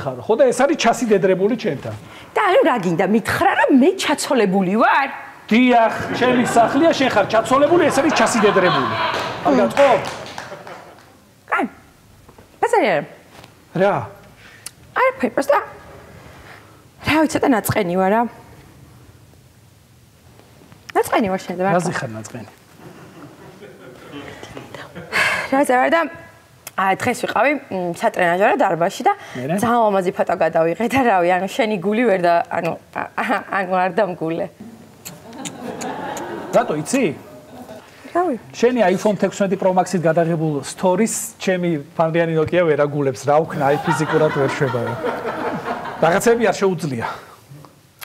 ხარ, ხო და ეს არის ჩასიდედრებული ჩვენთან. და ანუ რა გინდა მითხრა რომ მე ჩაცოლებული ვარ? დიახ, ჩემი სახლია, შენ ხარ ჩაცოლებული, ეს არის ჩასიდედრებული. არ გაწყობ? კაი. ბაზარია. რა? არაფერი, პროსტა. რა ვიცი, ცოტა ნაწყენი ვარ რა. ნაწყენი ვარ შენ და მარტო. რაზე ხარ ნაწყენი? რა ზარ და დღეს ვიყავი სატრენაჟერო დარბაზში და ძალიან ლამაზი ფოტო გადავიღე და რავი, ანუ შენი გული ვერ და ანუ არ დამგულე. რატო იცი? რავი. შენი iPhone 16 Pro Max-ით გადაღებულ stories ჩემი ფანრიანი Nokia ვერ აგულებს, რა ვქნა, აი ფიზიკურად ვერ შვება რა. რაღაცები არ შეუძლია.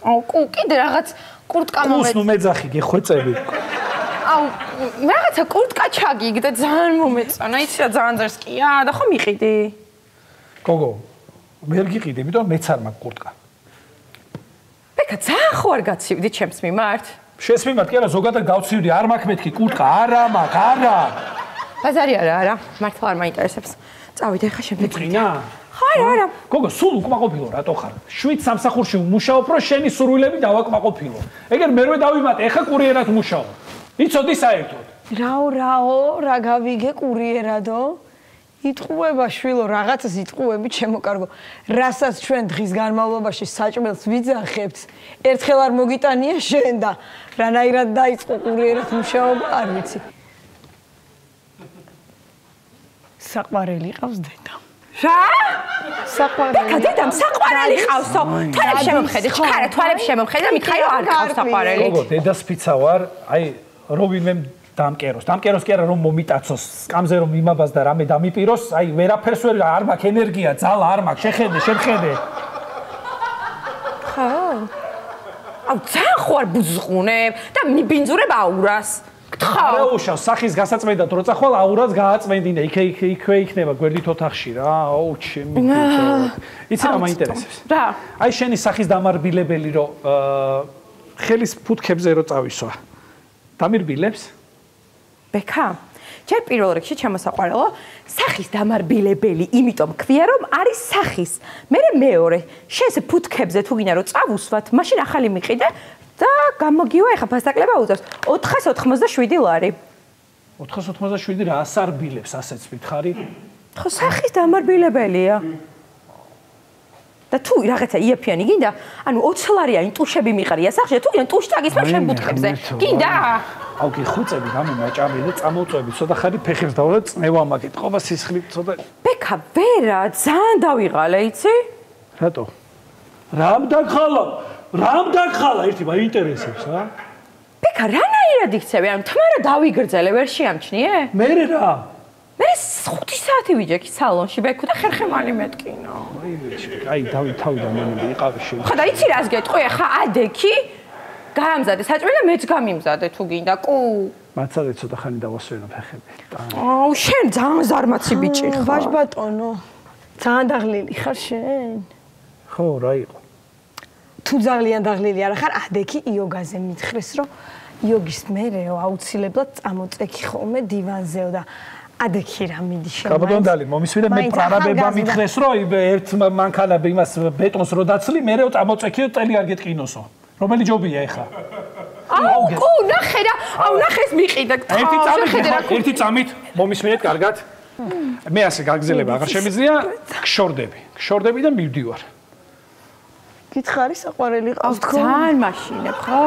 აუ, კიდე რაღაც კურტკა მომეწ. ნუ მეძახი, გეხვეწები. აუ, რაღაცა კურტკა ჩაგიგდა, ძალიან მომეწონა, იცი რა ძალიან ძერს კია და ხო მიყიდი? გოგო, ვერ გიყიდე, იმიტომ მეც არ მაქვს კურტკა. ბექა, ძალიან ხო არ გაცივდი ჩემს მიმართ? შენს მიმართ კი არა, ზოგადად გავცივდი, არ მაქვს მეთქი კურტკა, არა მაქვს, არა. ბაზარი არა, მართლა არ მაინტერესებს. წავიდე ხა შემდეგ. წინა? არა. გოგო, სულ უკმაყოფილო რატო ხარ? 7 სამსახურში ვმუშაობ, რომ შენი სურვილები დავაკმაყოფილო. ეგერ მერვე დავიმატე, ეხა კურიერად ვმუშაობ. იცოდი საერთოდ. რაო, რა გავიგე კურიერადო? იტყუება შვილო, რაღაცას იტყუები ჩემო კარგო. რასაც ჩვენ დღის განმავლობაში საჭმელს ვიძახებთ, ერთხელ არ მოგიტანია შენ და რანაირად დაიწყო კურიერად მუშაობა, არ ვიცი. საყვარელი ყავს დედამ. რა? საყვარელი. დედამ საყვარელი ყავსო. თვალებს შემომხედი, ხარა თვალებს შემომხედი და მითხარი რომ არ ყავს საყვარელი. გოგო, დედას ფიცა ვარ, აი როვინმე დამკეროს კი არა რომ მომიტაცოს, სკამზე რომ იმაბას და რამე დამიპიროს, აი ვერაფერს ვერ არ მაქვს ენერგია, ძალა არ მაქვს, შეხედე. ხო. აუ ძალიან ხوار ბუზღუნებ და მიბინძურებ აურას. არა უშავს სახის გასაწმენდად რო წახვალ აურას გააწმენდინე იქვე იქნება გვერდით ოთახში რა აუ ჩემი იცი რა მაინტერესებს რა აი შენი სახის დამარბილებელი რო ხელის ფუტკებზე რო წავისვა დამირბილებს ბექა ჯერ პირველ რიგში ჩემოსაყვარელო სახის დამარბილებელი იმიტომ ქვია რომ არის სახის მე მეორე შენს ფუტკებზე თუ გინდა რომ წავუსვათ მაშინ ახალი მიყიდე და გამოგივა ეხა ფასტაკლება უწევს 487 ლარი 487 რა ასარბილებს ასეც მითხარი ხო სახის დამარბილებელია და თუ რაღაცა იაფიანი გინდა ანუ 20 ლარიანი ტუშები მიყარია სახში თუ გინდა ტუშ წაგისვა შენ ბუტკებზე გინდა აუ გიხუწები რამე მაჭამი და წამოვწევი ცოტა ხარი ფეხებს დავლა წნევა მაგით ყობა სისხლი ცოტა ბექა ვერა ძალიან დავიღალე იცი რატო რამ დაგხალა ერთი მაინტერესებს რა ბექა რანაირად იქცევი ანუ თმარა დავიგრძელე ვერ შეამჩნიე მე რა მე 5 საათი ვიჯექი სალონში ბექო და ხერხემალი მეტკინო აი თავიდან მანები იყავი შენ ხო და იცი რას გეტყვი ხა ადექი გაამზადე საჭმელი და მეც გამიმზადე თუ გინდა კუ მაცადე ცოტა ხანი დავასვენო ფეხები აუ შენ ძალიან ზარმაცი ბიჭი ხარ ვაჟ ბატონო ძალიან დაღლილი ხარ შენ ხო რა იყო თუ ძალიან დაღლილი არა ხარ ადექი იოგაზე მითხრეს რომ იოგის მერეო აუცილებლად წამოწექი ხოლმე დივანზეო და ადექი რა მიდი შენ კაბადონდალი მომისვიდე მე პრარაბება მითხრეს რომ ერთ მანქანაბ იმას ბეტონს რო დაცლი მერეო წამოწექიო წელი არ გეტყინოსო რომელი ჯობია ეხა აუ კუ ნახე რა აუ ნახეს მიყიდა ერთი წამით მომისმინეთ კარგად მე ასე გაგზელება აღარ შემიძლია გშორდები და მივდივარ გითხარი საყვარელი ყავს თქო ძალიან მაშინებ ხო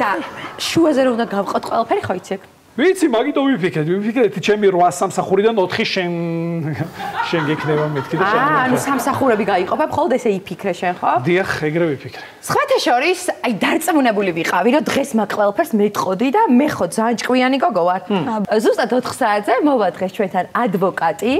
და შუაზე რომ უნდა გავყოთ ყველაფერი ხო იცი ვიცი მაგიტო ვიფიქრეთ ჩემი 8 სამსახურიდან 4 შენ გექნება მეთქი და შენ ანუ სამსახურები გაიყოფა მხოლოდ ესე იფიქრე შენ ხო დიახ ეგრე ვიფიქრე სხვათა შორის აი დარწმუნებული ვიყავი რომ დღეს მაგ ყველაფერს მეტყოდი და მე ხო ძალიან ჭკვიანი გოგო ვარ ზუსტად 4 საათზე მოვა დღეს ჩვენთან ადვოკატი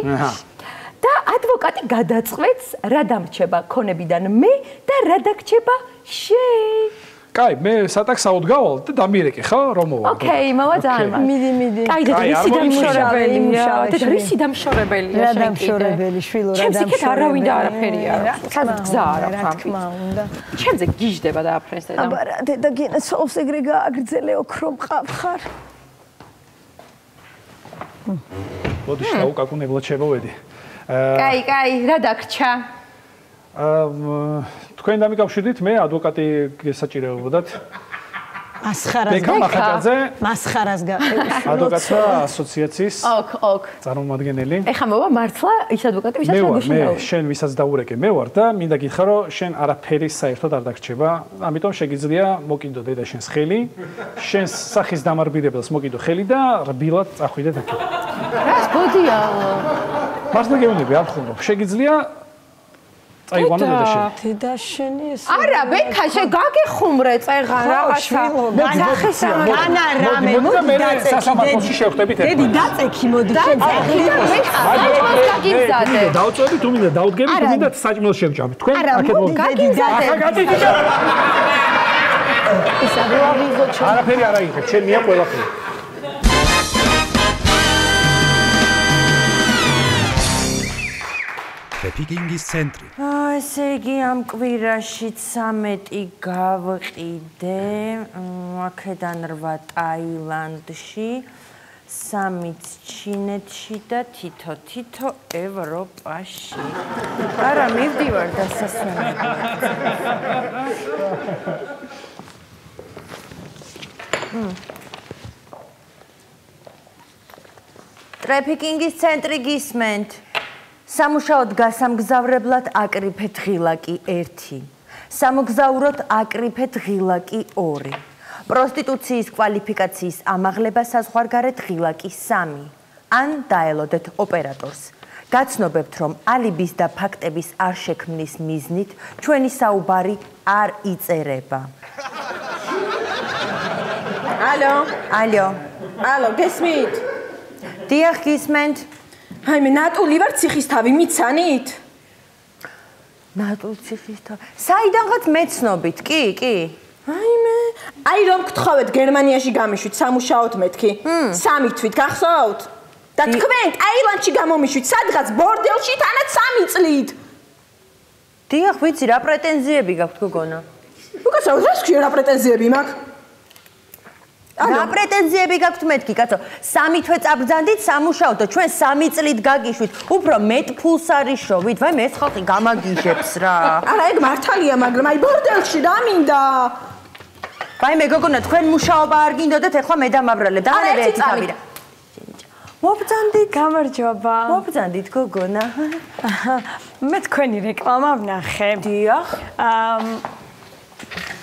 და ადვოკატი გადაწყვეტს რა დამრჩება ქონებიდან მე და რა დაგრჩება შენ კაი მე სატაქსაოდ გავალ და დამირეკე ხო რომ მოვა ოკეი მოვა ძალიან მიდი კაი და რისი დამშორებელია და რისი დამშორებელია რა დამშორებელი შვილო რა დამშორებელი ჩემს იქ არავინ და არაფერია სადაც გზა არ აქვს რა თქმა უნდა ჩემზე გიждდება და აფრენს და აბარა დედა გინაცოლს ეგრე გააგრძელე ოქრო მყავხარ მოდი შევუკაკუნებლად შევოვედი კაი რა დაგრჩა თქვენ დამიკავშირდით მე ადვოკატი გესაჭიროებოდათ მასხარას ადვოკატთა ასოციაციის ოკ წარმომადგენელი ეხა მოვა მართლა ის ადვოკატი ვისაც მოგუშინდა მე შენ ვისაც დაურეკე მე ვარ და მინდა გითხრა რომ შენ არაფერი საერთოდ არ დაგრჩება ამიტომ შეგიძლია მოკიდო დედა შენს ხელი შენს სახის დამარბილებელს მოკიდო ხელი და რბილად წახვიდე აქ რას ბოდია მართლა გეუბნები არ ხუნდობ შეგიძლია აიوانო დედა შენი ეს არა ბექა შე გაგეხუმრე წეღან რაღაცა ანა რამე მოდი სასამართლოში შევხვდებით ერთად დედი დაწექი მოდი შენ გაგიმზადე დავწვევი თუ მინდა დავდგები თუ მინდა საჭმელს შევჭამი თქვენ აქეთ მოდი არაფერი არ აიღეთ ჩემია ყველაფერი პეკინგის ცენტრი. ესე იგი ამ კვირაში 13 გავყიდე, აქედან 8 ტაილანდში, 3 ჩინეთში და თითო ევროპაში. არა, მივდივარ დასასვენებლად. ტრაფიკინგის ცენტრი გისმენთ. სამუშაოდ გასამგზავრებლად აკრიფეთ ღილაკი 1. სამოგზაუროთ აკრიფეთ ღილაკი 2. პროსტიტუციის კვალიფიკაციის ამაღლება საზღვარგარეთ ღილაკი 3. ან დაელოდეთ ოპერატორს. გაცნობებთ, რომ ალიბის და ფაქტების არ შექმნის მიზნით ჩვენი საუბარი არ იწერება. ალო, გესმით? დიახ, გისმენთ. აი მე ნატული ვარ ციხისთავი, მიცანით? ნატულ ციხისთავი. საიდანღაც მეცნობით, კი. აი რომ გთხოვეთ გერმანიაში გამიშვით სამუშაოდ მეთქი. 3 თვით გახსოვთ? და თქვენ ტაილანდში გამომიშვით სადღაც ბორდელში თანაც 3 წლით. დიახ, ვიცი, რა პრეტენზიები გაქვთ გოგონა? უკაცრავ, რა პრეტენზიები მაქვს? რა პრეტენზიები გაქვთ მეთქი, კაცო? 3 თვე წაბრძანდით სამუშაოდ და ჩვენ 3 წლით გაგიშვით. უფრო მეტ ფულს არის შოვით, ვაი მე ეს ხალხი გამაგიჟებს რა. არა, ეგ მართალია, მაგრამ აი ბორდელში რა მინდა? ვაი მე გოგონა, თქვენ მუშაობა არ გინდოდეთ, ეხლა მე დამაბრალებ და არა ერთი თავი რა. მობრძანდით, გამარჯობა. მობრძანდით გოგონა. მე თქვენი რეკლამა ვნახე. დიახ.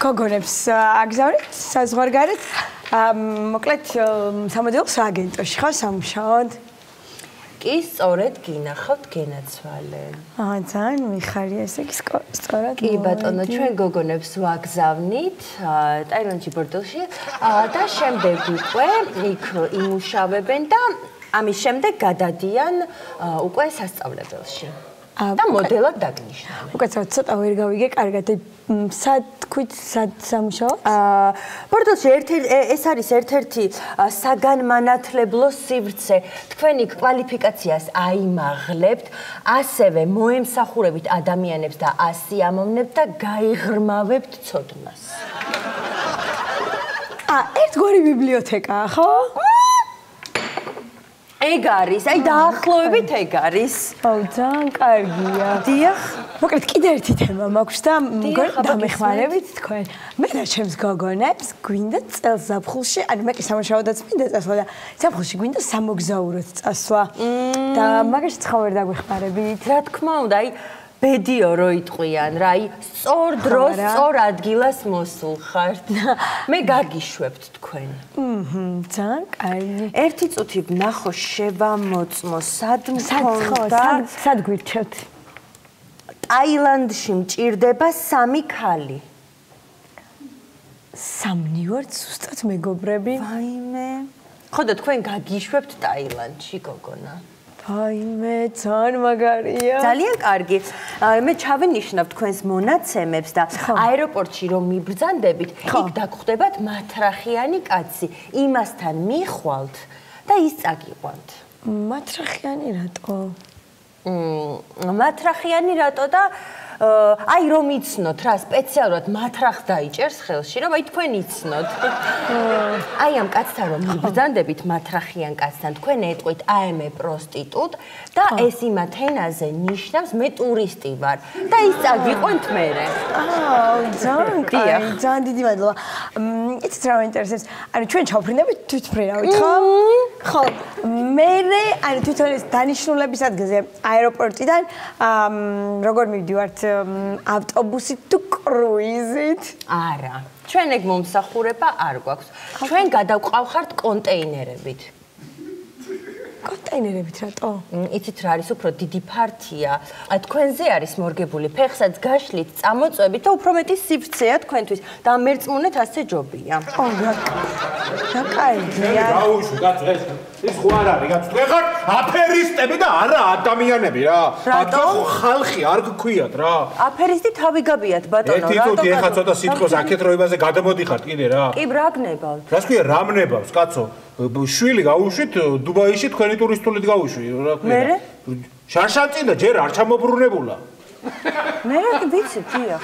გოგონებს აგზავნით საზღვარგარეთ. მოკლედ სამოდელო სააგენტოში ხარ სამუშაოდ? კი, სწორედ გინახავთ გენაცვალე. ძალიან მიხარია ესე კი სწორად. კი ბატონო, ჩვენ გოგონებს ვაგზავნით ტაილანდში ბორდელში და შემდეგ უკვე იქ იმუშავებენ და ამის შემდეგ გადადიან უკვე სასწავლებელში. და მოდელად დაგნიშნავენ. უკაცრავად ცოტა ვერ გავიგე, კარგად. სად თქვით, სად სამუშაოდ? ბორდელში ეს არის ერთ-ერთი საგანმანათლებლო სივრცე. თქვენი კვალიფიკაციას აიმაღლებთ, ასევე მოემსახურებით ადამიანებს და ასიამოვნებთ და გაიღრმავებთ ცოდნას. ერთგვარი ბიბლიოთეკაა, ხო? ეგ არის, აი დაახლოებით ეგ არის. ძალიან კარგია. დიახ. მოკლედ კიდე ერთი თემა მაქვს და დამეხმარებით თქვენ. მე და ჩემს გოგონებს გვინდა წელს ზაფხულში, ანუ მე კი სამუშაოდაც მინდა წასვლა და ზაფხულში გვინდა სამოგზაუროდ წასვლა. და მაგაში ცხავ ვერ დაგვეხმარებით. რა თქმა უნდა, აი ბედიო რო იტყვიან რა, აი სწორ დროს, სწორ ადგილას მოსულ ხართ. მე გაგიშვებთ თქვენ. ძალიან კარგი. ერთი წუთი ვნახო შევამოწმო, სად მქონდა? სად გვირჩევთ? ტაილანდში მჭირდება 3 ქალი. სამნივართ ზუსტად მეგობრები. ვაიმე. ხო და თქვენ გაგიშვებთ ტაილანდში, გოგონა. ვაიმე, ძალიან მაგარია. ძალიან კარგი. მე ჩავინიშნავ თქვენს მონაცემებს და აეროპორტში რომ მიბრძანდებით, იქ დაგხვდებათ მატრახიანი კაცი. იმასთან მიხვალთ და ის წაგიყვანთ. მატრახიანი რატო? მატრახიანი რატო და აი რომ იცნოთ რა, სპეციალურად მატრახს დაიჭერს ხელში, რომ აი თქვენ იცნოთ. აი ამ კაცთან რომ მიბრძანდებით მატრახიან კაცთან, თქვენ ეტყვით აემე პროსტიტუტ და ეს იმათ ენაზე ნიშნავს მე ტურისტი ვარ და ის წაგიყვანთ მერე. ძალიან კარგი, ძალიან დიდი მადლობა. იცით რა მაინტერესებს? ანუ ჩვენ ჩავფრინდებით თვითმფრინავით, ხო? ხო, მერე ანუ თვითონ ეს დანიშნულების ადგილზე აეროპორტიდან როგორ მივდივართ ავტობუსით თუ კრუიზით? არა. ჩვენ ეგ მომსახურება არ გვაქვს. ჩვენ გადავყავხართ კონტეინერებით. კონტეინერებით რატო? იცით რა არის უფრო დიდი ფართია. თქვენზე არის მორგებული, ფეხსაც გაშლით, წამოწვებით და უფრო მეტი სივრცეა თქვენთვის და მერწმუნეთ ასე ჯობია. რა კარგია. გაუშვი კაცო ეს ხო არ არის კაცო. თქვენ ხართ აფერისტები და არა ადამიანები რა. რატო? ხალხი არ გქვიათ რა. აფერისტი თავი გაბიათ ბატონო, რატო? ერთი ეხა ცოტა სიტყვის აქეთ როებაზე გადამოდიხართ კიდე რა. კი ბრაგნებავთ. რას ქვია რა მნებავს კაცო? შვილი გაუშვით დუბაიში თქვენი ტურისტულით გაუშვი რა ქვია. მერე? შანშანწი და ჯერ არ ჩამობრუნებულა. მე რა ვიცი, დიახ.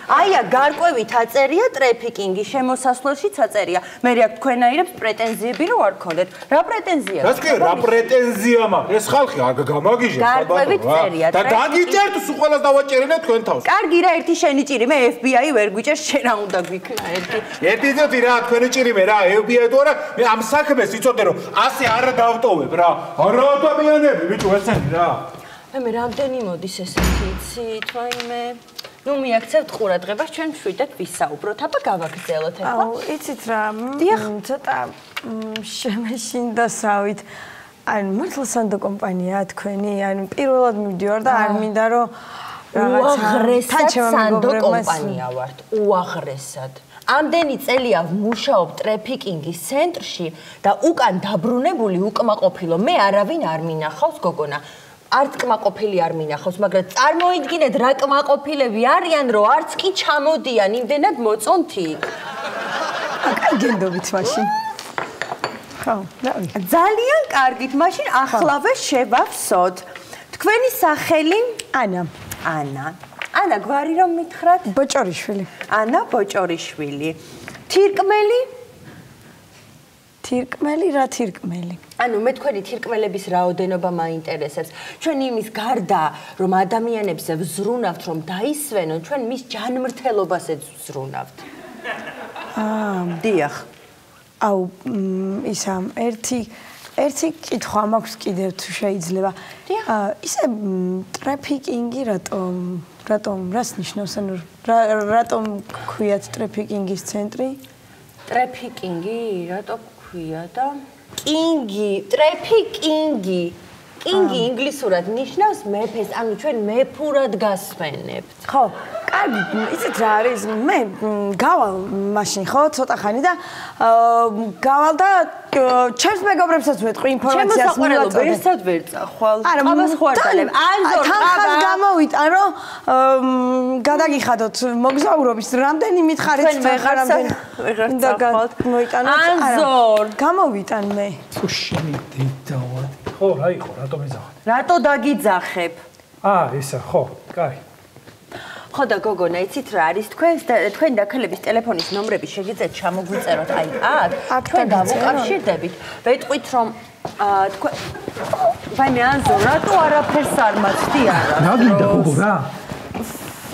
აია, გარკვევით აწერია ტრეფიკინგი, შემოსასვლელშიც აწერია. მე რა თქვენაირებს პრეტენზიები რო არ გქონდეთ. რა პრეტენზია? ეს კი რა პრეტენზია მაქვს? ეს ხალხი გამაგიჟებს გარკვევით წერია. და დაგიჭერთ სულ ყველას დავაჭერინე თქვენ თავს. კარგი რა, ერთი შენი ჭირი, მე FBI ვერ გვიჭერს, შენ რა უნდა გვიქნა ერთი. ერთი ძოთი რა, თქვენი ჭირი მე რა, FBI თუ არა, მე ამ საქმეს იცოდე რომ ასე არ დავტოვებ რა. არა ადამიანები, ბიჭო, ესენი რა. მე რამდენი მოდის ესეთი იცი, თვაიმე. ნუ მიაქცევთ ყურადღებას, ჩვენ მშვიდად ვისაუბროთ, აბა გავაგრძელოთ ახლა. აუ, იცით რა, ცოტა შემეშინდასავით. ანუ მართლა სანდო კომპანია თქვენი, ანუ პირველად მივდივარ და არ მინდა რომ უაღრესად სანდო კომპანია ვართ, უაღრესად. ამდენი წელია ვმუშაობ ტრეფიკინგის ცენტრში და უკან დაბრუნებული უკმაყოფილო მე არავინ არ მინახავს გოგონა. არც კმაყოფილი არ მინახავს, მაგრამ წარმოიდგინეთ რა კმაყოფილები არიან, რომ არც კი ჩამოდიან, იმდენად მოწონთ იქ. კაი გენდობით მაშინ. ხო, რავი. ძალიან კარგით, მაშინ ახლავე შევავსოთ. თქვენი სახელი? ანა. ანა, გვარი რომ მითხრათ? ბოჭორიშვილი. ანა ბოჭორიშვილი. თირკმელი? თირკმელი რა თირკმელი? ანუ მე თქვენი თირკმელების რაოდენობა მაინტერესებს. ჩვენ იმის გარდა, რომ ადამიანებს ვზრუნავთ, რომ დაისვენონ, ჩვენ მის ჯანმრთელობასაც ვზრუნავთ. დიახ. აუ, ისა ერთი კითხვა მაქვს კიდევ თუ შეიძლება. ისე ტრეფიკინგი რატომ რას ნიშნავს? ანუ რატომ ქვიათ ტრეფიკინგის ცენტრი? ტრეფიკინგი რატომ ქვია და ტრეფიკინგი ინგლისურად ნიშნავს მეფეს, ანუ ჩვენ მეფურად გასვენებთ. ხო, კარგი, იცით რა არის? მე გავალ მაშინ ხო, ცოტა ხანი და გავალ და ჩემს მეგობრებსაც ვეთყვი ინფორმაციას მივაწოდე. ვერსად ვერ წახვალ. ყავას ხوارდალებ. თანხას გამოვიტან, რომ გადაგიხადოთ მოგზაურობის რამდენი მითხარით ვეღარ წახვალთ. ანზორ, გამოვიტან მე. შენი დედავად. ხო, რა იყო, რატომ იძახეთ? რატო დაგიძახებ? ისა, ხო, კაი. ხო და გოგონა, იცით რა არის? თქვენ დაქალების ტელეფონის ნომრები შეგიძლიათ ჩამოგვიწეროთ აი აქ. თქვენ დავუკავშირდებით. ვეტყვით რომ თქვენ ვაიმე ანზორ, რატო არაფერს არ მაცდი არა? რა გინდა გოგო რა?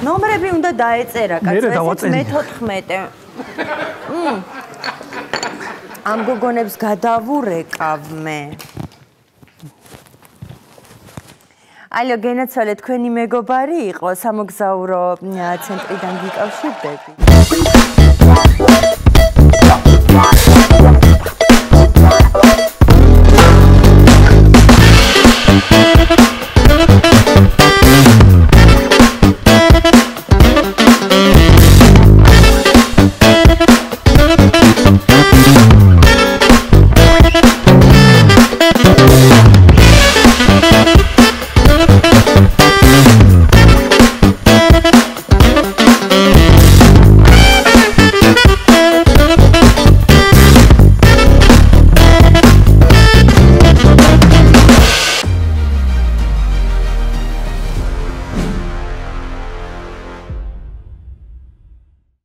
ნომრები უნდა დაეწერა, კაცო, მე-14. ამ გოგონებს გადავურეკავ მე. ალო, გენაცვალე, თქვენი მეგობარი იყო, სამოგზაურო ცენტრიდან გიკავშირდები.